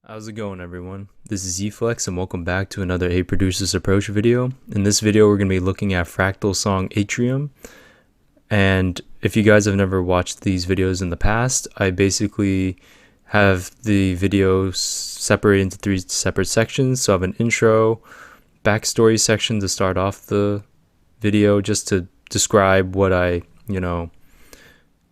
How's it going, everyone? This is Eflex and welcome back to another A Producer's Approach video. In this video we're going to be looking at Fractal song Atrium, and if you guys have never watched these videos in the past, I basically have the video separated into three separate sections. So I have an intro, backstory section to start off the video just to describe what I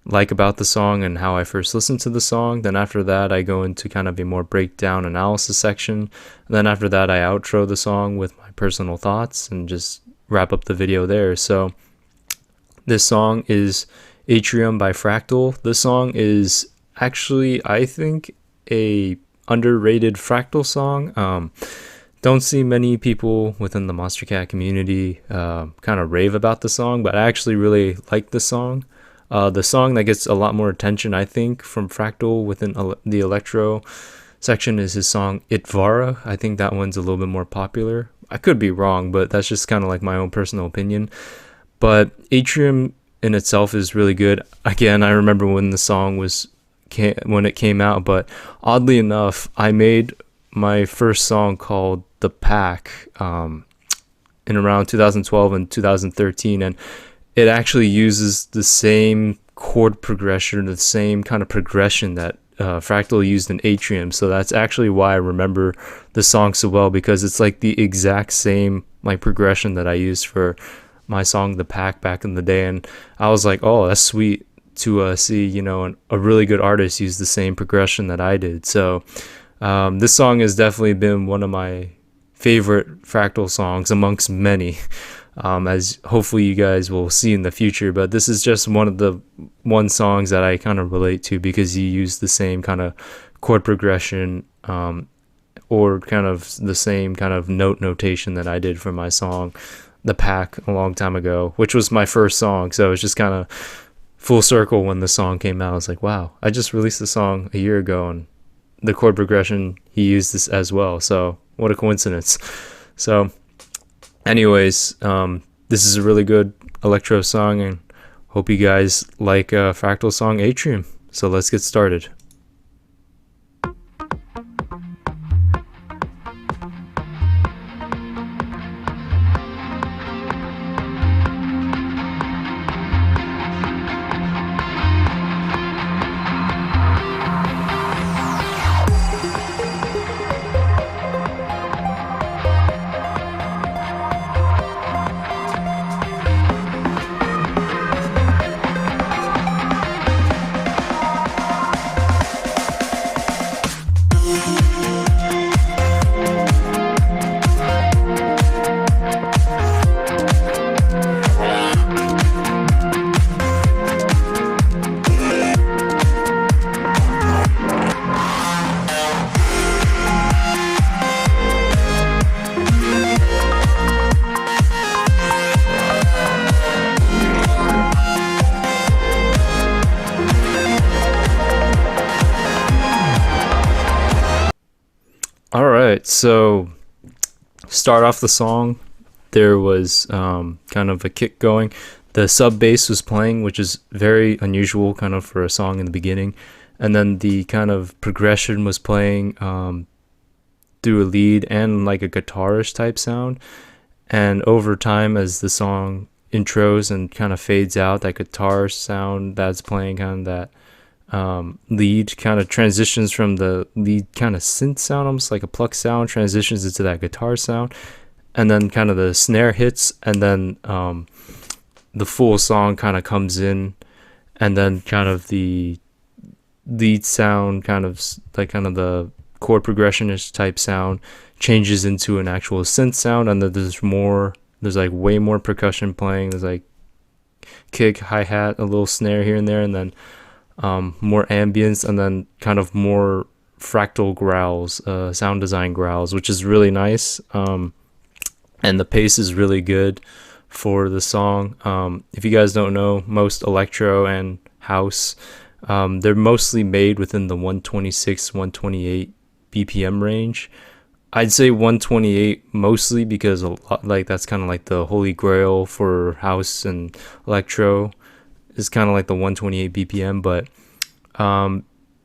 like about the song and how I first listened to the song. Then after that I go into kind of a more breakdown analysis section, and then after that I outro the song with my personal thoughts and just wrap up the video there. So this song is Atrium by Fractal. This song is actually, I think, a underrated Fractal song. Don't see many people within the Monstercat community kind of rave about the song, but I actually really like the song. The song that gets a lot more attention, I think, from Fractal within the electro section is his song Itvara. I think that one's a little bit more popular. I could be wrong, but that's just kind of like my own personal opinion. But Atrium in itself is really good. Again, I remember when the song when it came out, but oddly enough, I made my first song called The Pack in around 2012 and 2013, and it actually uses the same chord progression, the same kind of progression that Fractal used in Atrium. So that's actually why I remember the song so well, because it's like the exact same progression that I used for my song The Pack back in the day. And I was like, oh, that's sweet to see a really good artist use the same progression that I did. So this song has definitely been one of my favorite Fractal songs amongst many. As hopefully you guys will see in the future, but this is just one of the songs that I kind of relate to because he used the same kind of chord progression or kind of the same kind of notation that I did for my song The Pack a long time ago, which was my first song. So it's just kind of full circle. When the song came out, I was like, wow, I just released the song a year ago and the chord progression, he used this as well. So what a coincidence. So anyways, this is a really good electro song, and hope you guys like Fractal song Atrium. So let's get started. Alright, so start off the song, there was kind of a kick going. The sub bass was playing, which is very unusual kind of for a song in the beginning. And then the kind of progression was playing through a lead and like a guitarish type sound. And over time, as the song intros and kind of fades out, that guitar sound that's playing, kind of that lead kind of transitions from the lead kind of synth sound, almost like a pluck sound, transitions into that guitar sound, and then kind of the snare hits, and then the full song kind of comes in, and then kind of the lead sound, kind of the chord progression-ish type sound changes into an actual synth sound, and then there's like way more percussion playing. There's like kick, hi-hat, a little snare here and there, and then more ambience, and then kind of more Fractal growls, sound design growls, which is really nice. And the pace is really good for the song. If you guys don't know, most electro and house, they're mostly made within the 126, 128 BPM range. I'd say 128 mostly because that's kind of like the holy grail for house and electro. Is kind of like the 128 BPM, but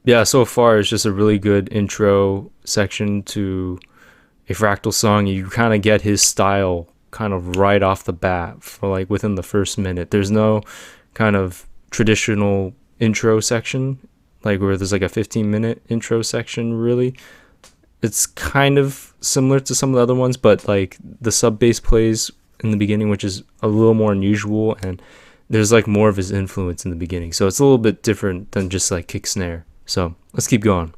yeah, so far it's just a really good intro section to a Fractal song. You kind of get his style kind of right off the bat for like within the first minute. There's no kind of traditional intro section, like where there's like a 15-minute intro section, really. It's kind of similar to some of the other ones, but like the sub bass plays in the beginning, which is a little more unusual, and there's like more of his influence in the beginning. So it's a little bit different than just like kick snare. So let's keep going.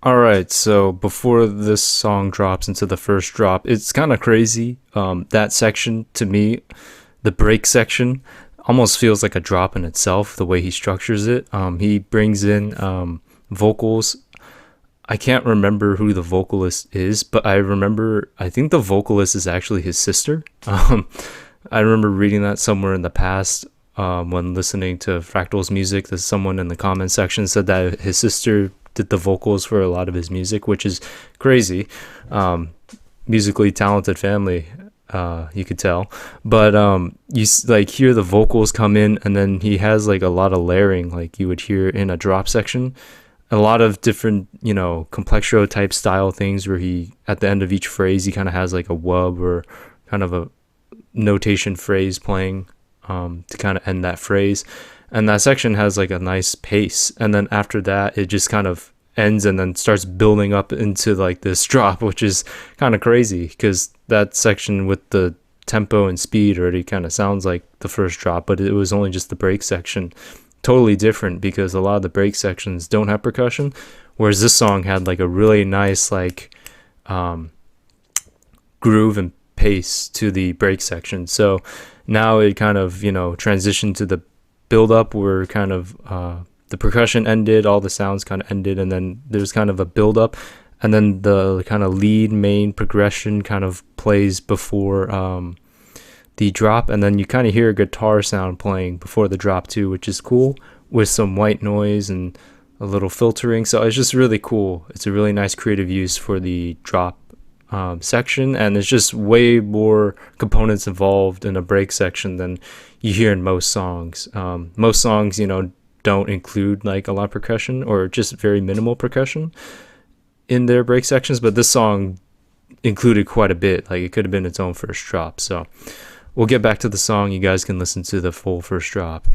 Alright, so before this song drops into the first drop, it's kind of crazy. That section, to me, the break section, almost feels like a drop in itself, the way he structures it. He brings in vocals. I can't remember who the vocalist is, but I think the vocalist is actually his sister. I remember reading that somewhere in the past when listening to Fractal's music. That someone in the comment section said that his sister did the vocals for a lot of his music, which is crazy. Musically talented family, you could tell. But you like hear the vocals come in, and then he has like a lot of layering, like you would hear in a drop section. A lot of different, complextro type style things where he, at the end of each phrase, he kind of has like a wub or kind of a notation phrase playing to kind of end that phrase. And that section has like a nice pace, and then after that it just kind of ends and then starts building up into like this drop, which is kind of crazy because that section with the tempo and speed already kind of sounds like the first drop, but it was only just the break section. Totally different because a lot of the break sections don't have percussion, whereas this song had like a really nice like groove and pace to the break section. So now it kind of transitioned to the build up where kind of the percussion ended, all the sounds kind of ended, and then there's kind of a build up, and then the kind of lead main progression kind of plays before the drop, and then you kind of hear a guitar sound playing before the drop too, which is cool, with some white noise and a little filtering. So it's just really cool. It's a really nice creative use for the drop section, and there's just way more components involved in a break section than you hear in most songs. Most songs, don't include like a lot of percussion or just very minimal percussion in their break sections, but this song included quite a bit. Like it could have been its own first drop. So we'll get back to the song. You guys can listen to the full first drop.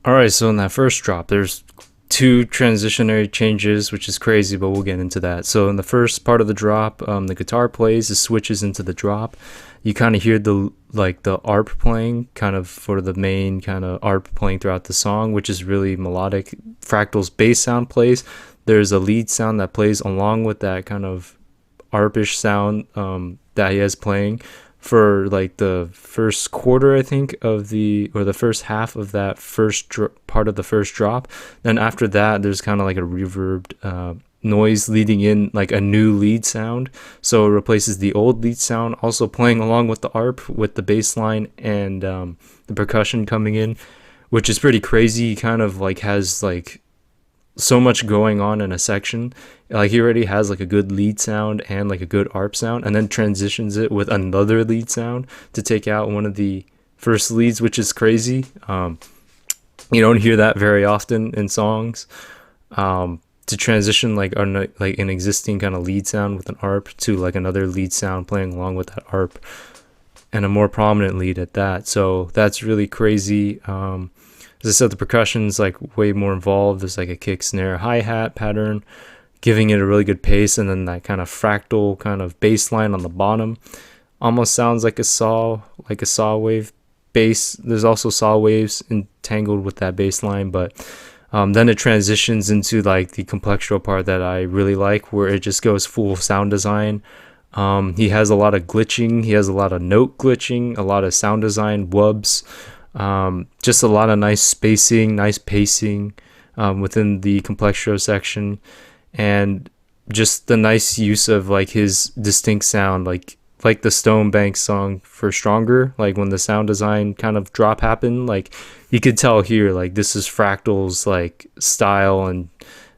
Alright, so in that first drop, there's two transitionary changes, which is crazy, but we'll get into that. So in the first part of the drop, the guitar plays, it switches into the drop. You kind of hear the ARP playing, kind of for the main kind of ARP playing throughout the song, which is really melodic. Fractal's bass sound plays. There's a lead sound that plays along with that kind of ARP-ish sound that he has playing for like the first quarter, I think, or the first half of that first part of the first drop. Then after that, there's kind of like a reverbed noise leading in like a new lead sound. So it replaces the old lead sound, also playing along with the ARP with the bass line and the percussion coming in, which is pretty crazy. He kind of like has like so much going on in a section. Like he already has like a good lead sound and like a good ARP sound, and then transitions it with another lead sound to take out one of the first leads, which is crazy. You don't hear that very often in songs. To transition like an existing kind of lead sound with an ARP to like another lead sound playing along with that ARP, and a more prominent lead at that. So that's really crazy. As I said, the percussion's like way more involved. There's like a kick, snare, hi-hat pattern, giving it a really good pace, and then that kind of fractal kind of bass line on the bottom almost sounds like a saw wave bass. There's also saw waves entangled with that bass line, but then it transitions into like the complexural part that I really like, where it just goes full sound design. He has a lot of glitching. He has a lot of note glitching, a lot of sound design wubs. Just a lot of nice spacing, nice pacing within the complexural section, and just the nice use of like his distinct sound, like the Stone Bank song for Stronger. Like when the sound design kind of drop happened, like you could tell here, like this is Fractal's like style and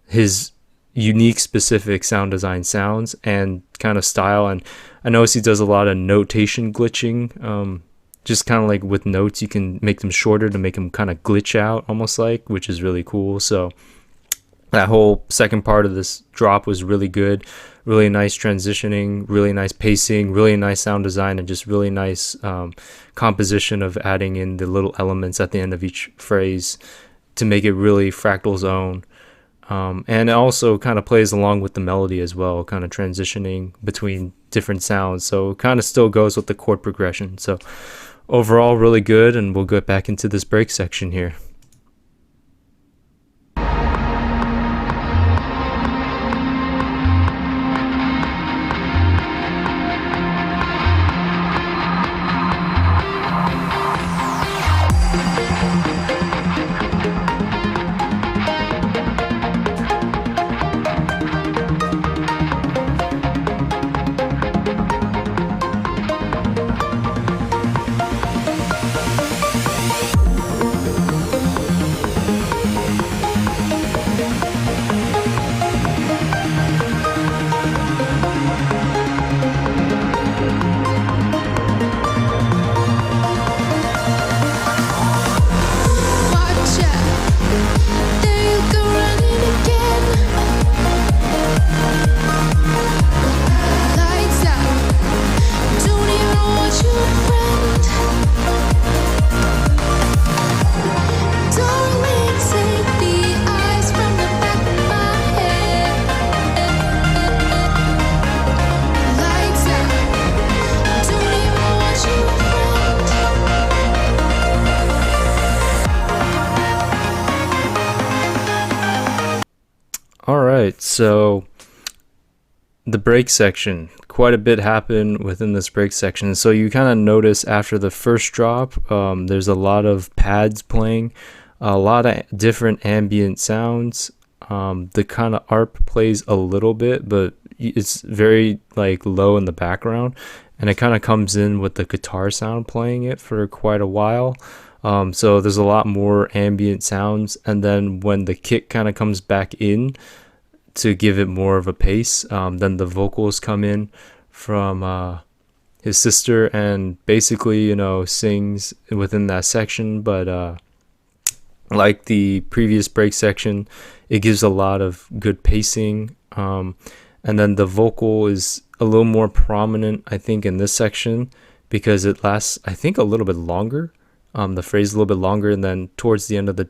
his unique specific sound design sounds and kind of style. And I notice he does a lot of notation glitching. Just kind of like with notes, you can make them shorter to make them kind of glitch out almost like, which is really cool. So that whole second part of this drop was really good. Really nice transitioning, really nice pacing, really nice sound design, and just really nice composition of adding in the little elements at the end of each phrase to make it really Fractal's own. And it also kind of plays along with the melody as well, kind of transitioning between different sounds. So it kind of still goes with the chord progression. So overall, really good, and we'll get back into this break section here. Alright, so the break section, quite a bit happened within this break section. So you kind of notice after the first drop, there's a lot of pads playing, a lot of different ambient sounds. The kind of ARP plays a little bit, but it's very like low in the background, and it kind of comes in with the guitar sound playing it for quite a while. So there's a lot more ambient sounds, and then when the kick kind of comes back in to give it more of a pace, then the vocals come in from his sister and basically, you know, sings within that section. But like the previous break section, it gives a lot of good pacing, and then the vocal is a little more prominent, I think, in this section because it lasts, I think, a little bit longer. The phrase a little bit longer, and then towards the end of the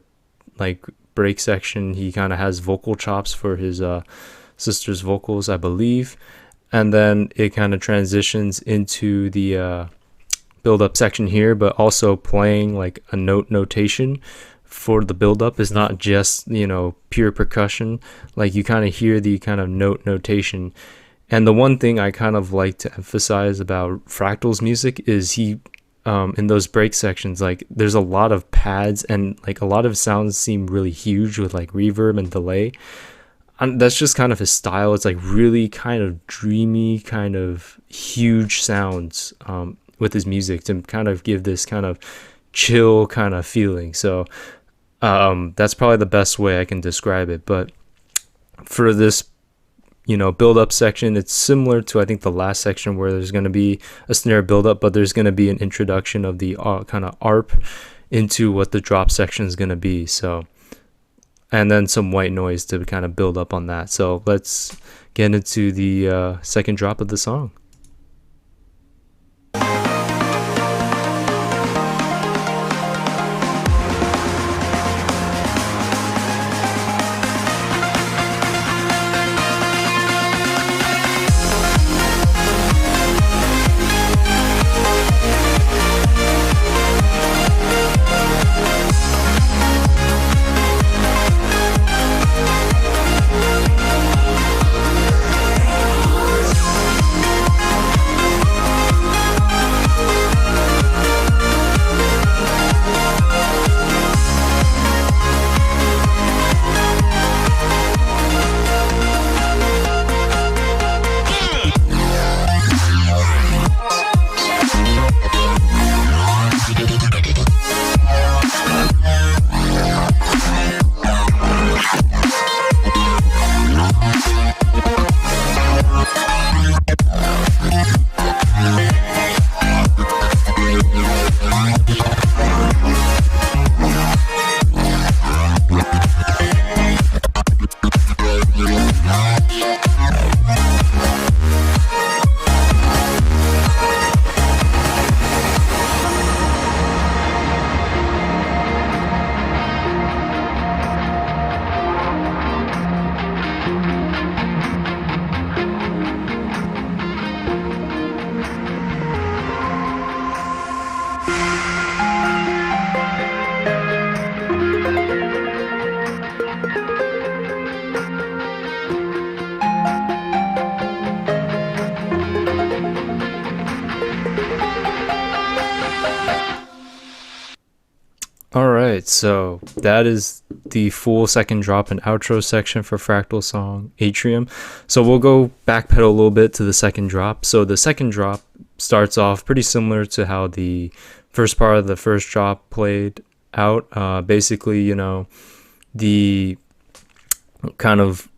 like break section, he kind of has vocal chops for his sister's vocals, I believe. And then it kind of transitions into the build-up section here, but also playing like a notation for the build-up is not just, pure percussion. Like you kind of hear the kind of notation. And the one thing I kind of like to emphasize about Fractal's music is he, in those break sections, like there's a lot of pads and like a lot of sounds seem really huge with like reverb and delay. And that's just kind of his style. It's like really kind of dreamy, kind of huge sounds with his music to kind of give this kind of chill kind of feeling. So that's probably the best way I can describe it. But for this build up section, it's similar to I think the last section where there's going to be a snare build up, but there's going to be an introduction of the kind of ARP into what the drop section is going to be. So, and then some white noise to kind of build up on that. So let's get into the second drop of the song. Alright, so that is the full second drop and outro section for Fractal song Atrium. So we'll go backpedal a little bit to the second drop. So the second drop starts off pretty similar to how the first part of the first drop played out. Basically, the kind of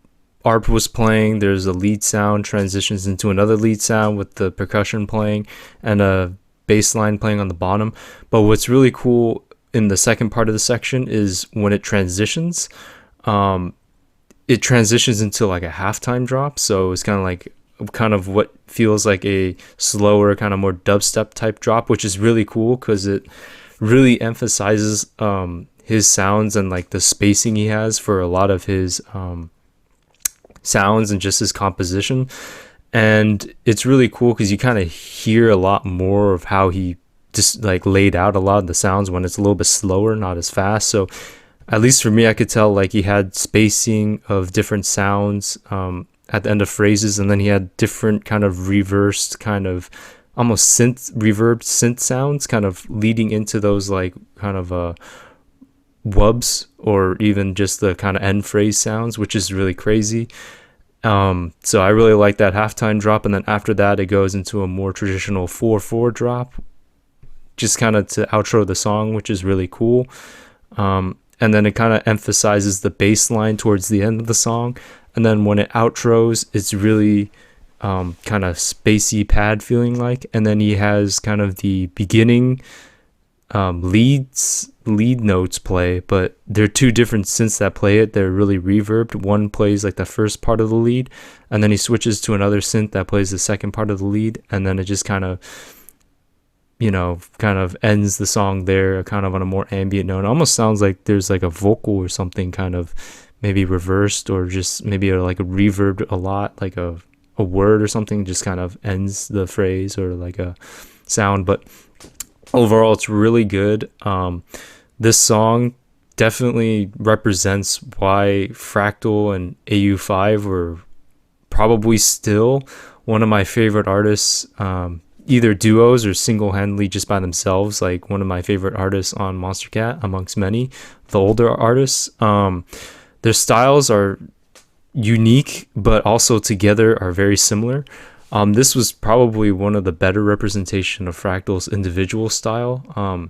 ARP was playing, there's a lead sound, transitions into another lead sound with the percussion playing and a bass line playing on the bottom. But what's really cool in the second part of the section is when it transitions into like a halftime drop. So it's kind of what feels like a slower, kind of more dubstep type drop, which is really cool because it really emphasizes his sounds and like the spacing he has for a lot of his sounds and just his composition. And it's really cool because you kind of hear a lot more of how he just like laid out a lot of the sounds when it's a little bit slower, not as fast. So at least for me, I could tell like he had spacing of different sounds at the end of phrases, and then he had different kind of reversed, kind of almost reverbed synth sounds kind of leading into those like kind of wubs or even just the kind of end phrase sounds, which is really crazy. So I really like that halftime drop, and then after that it goes into a more traditional 4/4 drop, just kind of to outro the song, which is really cool. And then it kind of emphasizes the bass line towards the end of the song, and then when it outros, it's really kind of spacey pad feeling like. And then he has kind of the beginning lead notes play, but they're two different synths that play it. They're really reverbed. One plays like the first part of the lead, and then he switches to another synth that plays the second part of the lead, and then it just kind of kind of ends the song there, kind of on a more ambient note. It almost sounds like there's like a vocal or something kind of maybe reversed, or just maybe like a reverb a lot, like a word or something just kind of ends the phrase, or like a sound. But overall, it's really good. This song definitely represents why Fractal and AU5 were probably still one of my favorite artists, either duos or single-handedly just by themselves, like one of my favorite artists on Monstercat amongst many, the older artists. Their styles are unique, but also together are very similar. This was probably one of the better representation of Fractal's individual style.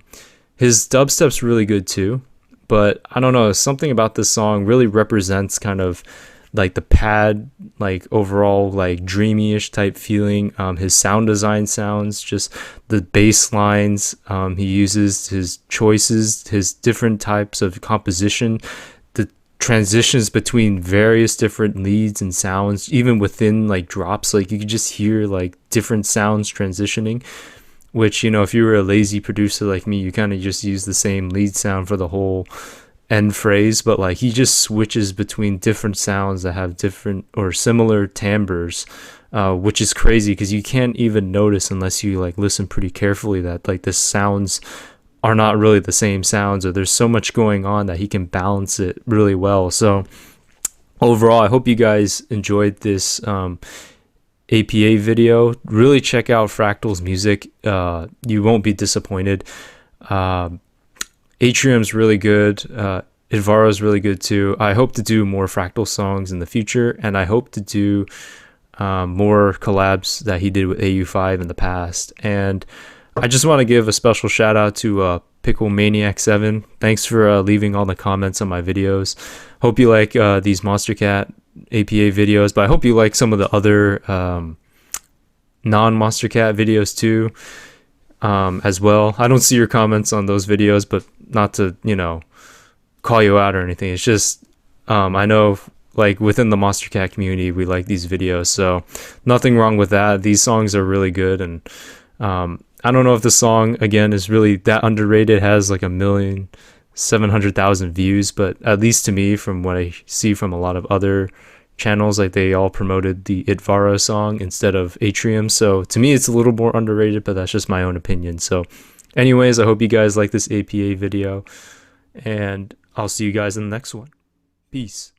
His dubstep's really good too, but I don't know, something about this song really represents kind of like the pad, like overall like dreamy-ish type feeling. His sound design sounds, just the bass lines he uses, his choices, his different types of composition, the transitions between various different leads and sounds, even within like drops, like you could just hear like different sounds transitioning, which, if you were a lazy producer like me, you kind of just use the same lead sound for the whole end phrase, but like he just switches between different sounds that have different or similar timbres, which is crazy because you can't even notice unless you like listen pretty carefully that like the sounds are not really the same sounds, or there's so much going on that he can balance it really well. So overall, I hope you guys enjoyed this APA video. Really check out Fractal's music. You won't be disappointed. Atrium's really good. Idvara's really good too. I hope to do more Fractal songs in the future, and I hope to do more collabs that he did with AU5 in the past. And I just want to give a special shout out to Pickle Maniac 7. Thanks for leaving all the comments on my videos. Hope you like these Monstercat APA videos, but I hope you like some of the other non-Monstercat videos too, as well. I don't see your comments on those videos, but not to call you out or anything. It's just I know like within the Monstercat community we like these videos, so nothing wrong with that. These songs are really good, and I don't know if the song again is really that underrated. It has like 1,700,000 views, but at least to me, from what I see from a lot of other channels, like they all promoted the Idvara song instead of Atrium. So to me it's a little more underrated, but that's just my own opinion. So anyways, I hope you guys like this APA video, and I'll see you guys in the next one. Peace.